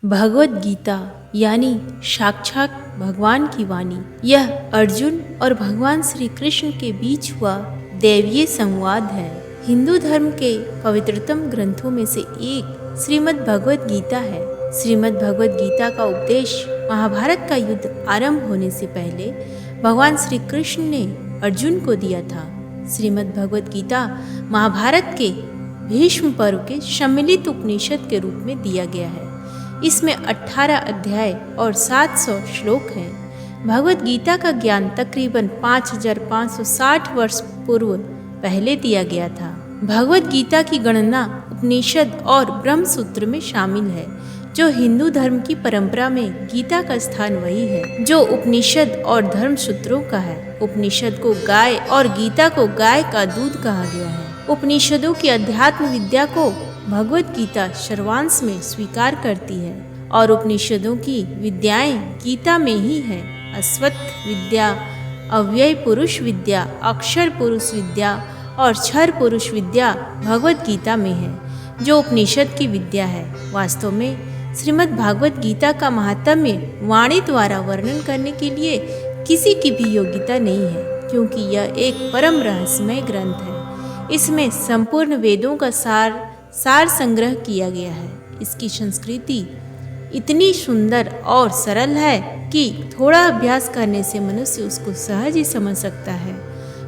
भगवत गीता यानी साक्षात भगवान की वाणी। यह अर्जुन और भगवान श्री कृष्ण के बीच हुआ दैवीय संवाद है। हिंदू धर्म के पवित्रतम ग्रंथों में से एक श्रीमद् भगवत गीता है। श्रीमद् भगवत गीता का उपदेश महाभारत का युद्ध आरंभ होने से पहले भगवान श्री कृष्ण ने अर्जुन को दिया था। श्रीमद् भगवत गीता महाभारत के भीष्म पर्व के सम्मिलित उपनिषद के रूप में दिया गया है। इसमें 18 अध्याय और 700 श्लोक हैं। भगवत गीता का ज्ञान तकरीबन 5560 वर्ष पूर्व पहले दिया गया था। भगवत गीता की गणना उपनिषद और ब्रह्म सूत्र में शामिल है। जो हिंदू धर्म की परंपरा में गीता का स्थान वही है जो उपनिषद और धर्म सूत्रों का है। उपनिषद को गाय और गीता को गाय का दूध कहा गया है। उपनिषदों की अध्यात्म विद्या को भगवत गीता सर्वांश में स्वीकार करती है और उपनिषदों की विद्याएं गीता में ही है। अश्वत्थ विद्या, अव्यय पुरुष विद्या, अक्षर पुरुष विद्या और क्षर पुरुष विद्या भगवत गीता में है जो उपनिषद की विद्या है। वास्तव में श्रीमद् भागवत गीता का महात्म्य वाणी द्वारा वर्णन करने के लिए किसी की भी योग्यता नहीं है, क्योंकि यह एक परम रहस्यमय ग्रंथ है। इसमें संपूर्ण वेदों का सार संग्रह किया गया है। इसकी संस्कृति इतनी सुंदर और सरल है कि थोड़ा अभ्यास करने से मनुष्य उसको सहज ही समझ सकता है,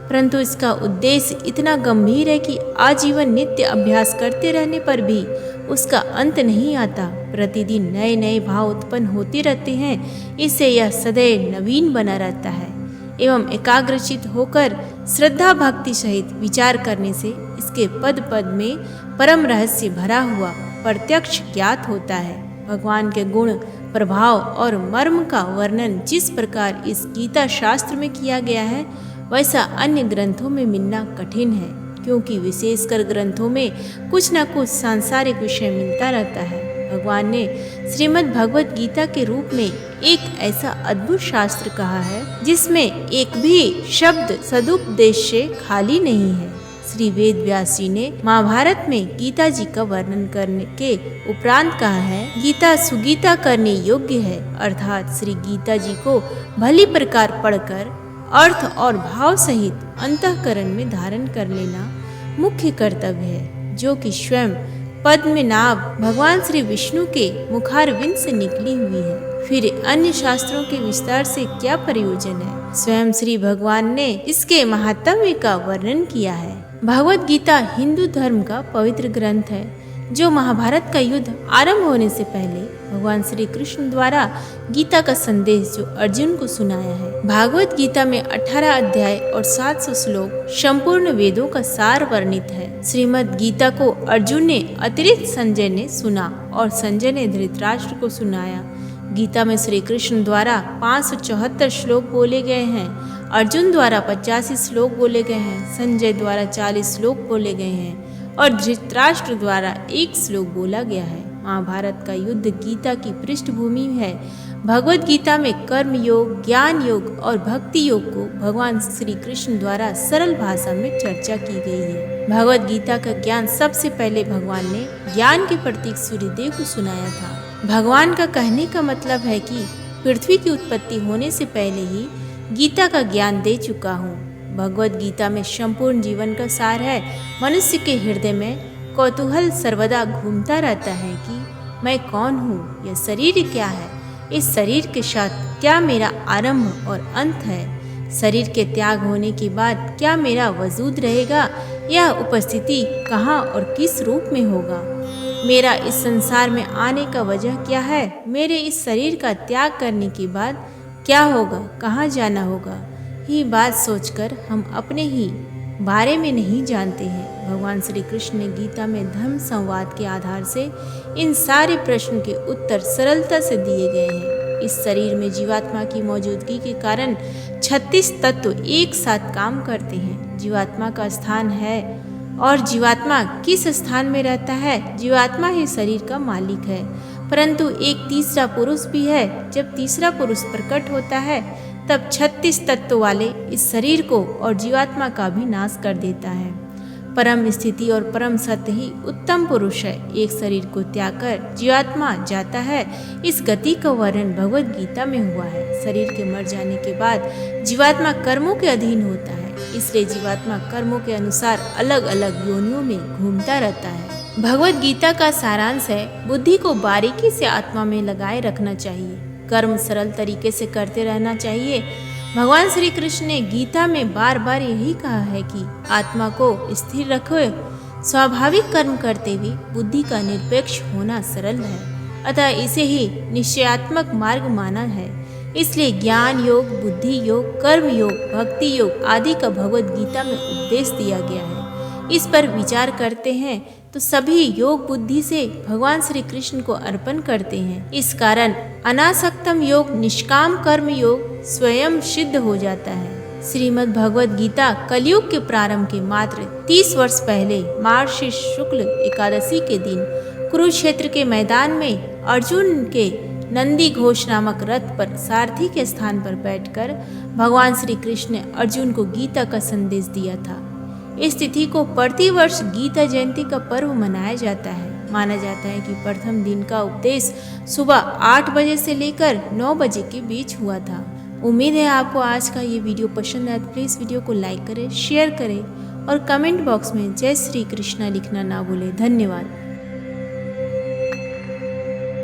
परंतु इसका उद्देश्य इतना गंभीर है कि आजीवन नित्य अभ्यास करते रहने पर भी उसका अंत नहीं आता। प्रतिदिन नए नए भाव उत्पन्न होते रहते हैं। इससे यह सदैव नवीन बना रहता है एवं एकाग्रचित होकर श्रद्धा भक्ति सहित विचार करने से इसके पद पद में परम रहस्य भरा हुआ प्रत्यक्ष ज्ञात होता है। भगवान के गुण, प्रभाव और मर्म का वर्णन जिस प्रकार इस गीता शास्त्र में किया गया है, वैसा अन्य ग्रंथों में मिलना कठिन है, क्योंकि विशेषकर ग्रंथों में कुछ न कुछ सांसारिक विषय मिलता रहता है। भगवान ने श्रीमद् भगवत गीता के रूप में एक ऐसा अद्भुत शास्त्र कहा है जिसमें एक भी शब्द सदुपदेश से खाली नहीं है। श्री वेद व्यास जी ने महाभारत में गीता जी का वर्णन करने के उपरांत कहा है, गीता सुगीता करने योग्य है, अर्थात श्री गीता जी को भली प्रकार पढ़कर अर्थ और भाव सहित अंतःकरण में धारण कर लेना मुख्य कर्तव्य है, जो कि स्वयं पद्मनाभ भगवान श्री विष्णु के मुखारविंद से निकली हुई है। फिर अन्य शास्त्रों के विस्तार से क्या प्रयोजन है? स्वयं श्री भगवान ने इसके महात्म्य का वर्णन किया है। भगवत गीता हिंदू धर्म का पवित्र ग्रंथ है जो महाभारत का युद्ध आरंभ होने से पहले भगवान श्री कृष्ण द्वारा गीता का संदेश जो अर्जुन को सुनाया है। भागवत गीता में 18 अध्याय और 700 श्लोक संपूर्ण वेदों का सार वर्णित है। श्रीमद् गीता को अर्जुन ने अतिरिक्त संजय ने सुना और संजय ने धृतराष्ट्र को सुनाया। गीता में श्री कृष्ण द्वारा 574 श्लोक बोले गए हैं, अर्जुन द्वारा 85 श्लोक बोले गए हैं, संजय द्वारा 40 श्लोक बोले गए हैं और धृतराष्ट्र द्वारा 1 श्लोक बोला गया है। महाभारत का युद्ध गीता की पृष्ठभूमि है। भगवत गीता में कर्म योग, ज्ञान योग और भक्ति योग को भगवान श्री कृष्ण द्वारा सरल भाषा में चर्चा की गई है। भगवत गीता का ज्ञान सबसे पहले भगवान ने ज्ञान के प्रतीक सूर्यदेव को सुनाया था। भगवान का कहने का मतलब है कि पृथ्वी की उत्पत्ति होने से पहले ही गीता का ज्ञान दे चुका हूँ। भगवत गीता में संपूर्ण जीवन का सार है। मनुष्य के हृदय में कौतूहल सर्वदा घूमता रहता है कि मैं कौन हूँ, यह शरीर क्या है, इस शरीर के साथ क्या मेरा आरंभ और अंत है, शरीर के त्याग होने के बाद क्या मेरा वजूद रहेगा, यह उपस्थिति कहाँ और किस रूप में होगा, मेरा इस संसार में आने का वजह क्या है, मेरे इस शरीर का त्याग करने के बाद क्या होगा, कहाँ जाना होगा। ही बात सोचकर हम अपने ही बारे में नहीं जानते हैं। भगवान श्री कृष्ण ने गीता में धर्म संवाद के आधार से इन सारे प्रश्न के उत्तर सरलता से दिए गए हैं। इस शरीर में जीवात्मा की मौजूदगी के कारण 36 तत्व एक साथ काम करते हैं। जीवात्मा का स्थान है और जीवात्मा किस स्थान में रहता है? जीवात्मा ही शरीर का मालिक है, परंतु एक तीसरा पुरुष भी है। जब तीसरा पुरुष प्रकट होता है तब 36 तत्व वाले इस शरीर को और जीवात्मा का भी नाश कर देता है। परम स्थिति और परम सत्य ही उत्तम पुरुष है। एक शरीर को त्याग कर जीवात्मा जाता है, इस गति का वर्णन भगवत गीता में हुआ है। शरीर के मर जाने के बाद जीवात्मा कर्मों के अधीन होता है, इसलिए जीवात्मा कर्मों के अनुसार अलग अलग योनियों में घूमता रहता है। भगवत गीता का सारांश है, बुद्धि को बारीकी से आत्मा में लगाए रखना चाहिए, कर्म सरल तरीके से करते रहना चाहिए। भगवान श्री कृष्ण ने गीता में बार बार यही कहा है कि आत्मा को स्थिर रखो। स्वाभाविक कर्म करते हुए बुद्धि का निरपेक्ष होना सरल है, अतः इसे ही निश्चयात्मक मार्ग माना है। इसलिए ज्ञान योग, बुद्धि योग, कर्म योग, भक्ति योग आदि का भगवत गीता में उपदेश दिया गया है। इस पर विचार करते हैं तो सभी योग बुद्धि से भगवान श्री कृष्ण को अर्पण करते हैं। इस कारण अनासक्तम योग, निष्काम कर्म योग स्वयं सिद्ध हो जाता है। श्रीमद् भगवत गीता कलयुग के प्रारंभ के मात्र 30 वर्ष पहले मार्गशीर्ष शुक्ल एकादशी के दिन कुरुक्षेत्र के मैदान में अर्जुन के नंदी घोष नामक रथ पर सारथी के स्थान पर बैठकर भगवान श्री कृष्ण ने अर्जुन को गीता का संदेश दिया था। इस तिथि को प्रतिवर्ष गीता जयंती का पर्व मनाया जाता है। माना जाता है कि प्रथम दिन का उपदेश सुबह 8 बजे से लेकर 9 बजे के बीच हुआ था। उम्मीद है आपको आज का ये वीडियो पसंद आया। प्लीज़ वीडियो को लाइक करें, शेयर करें और कमेंट बॉक्स में जय श्री कृष्णा लिखना ना भूलें। धन्यवाद।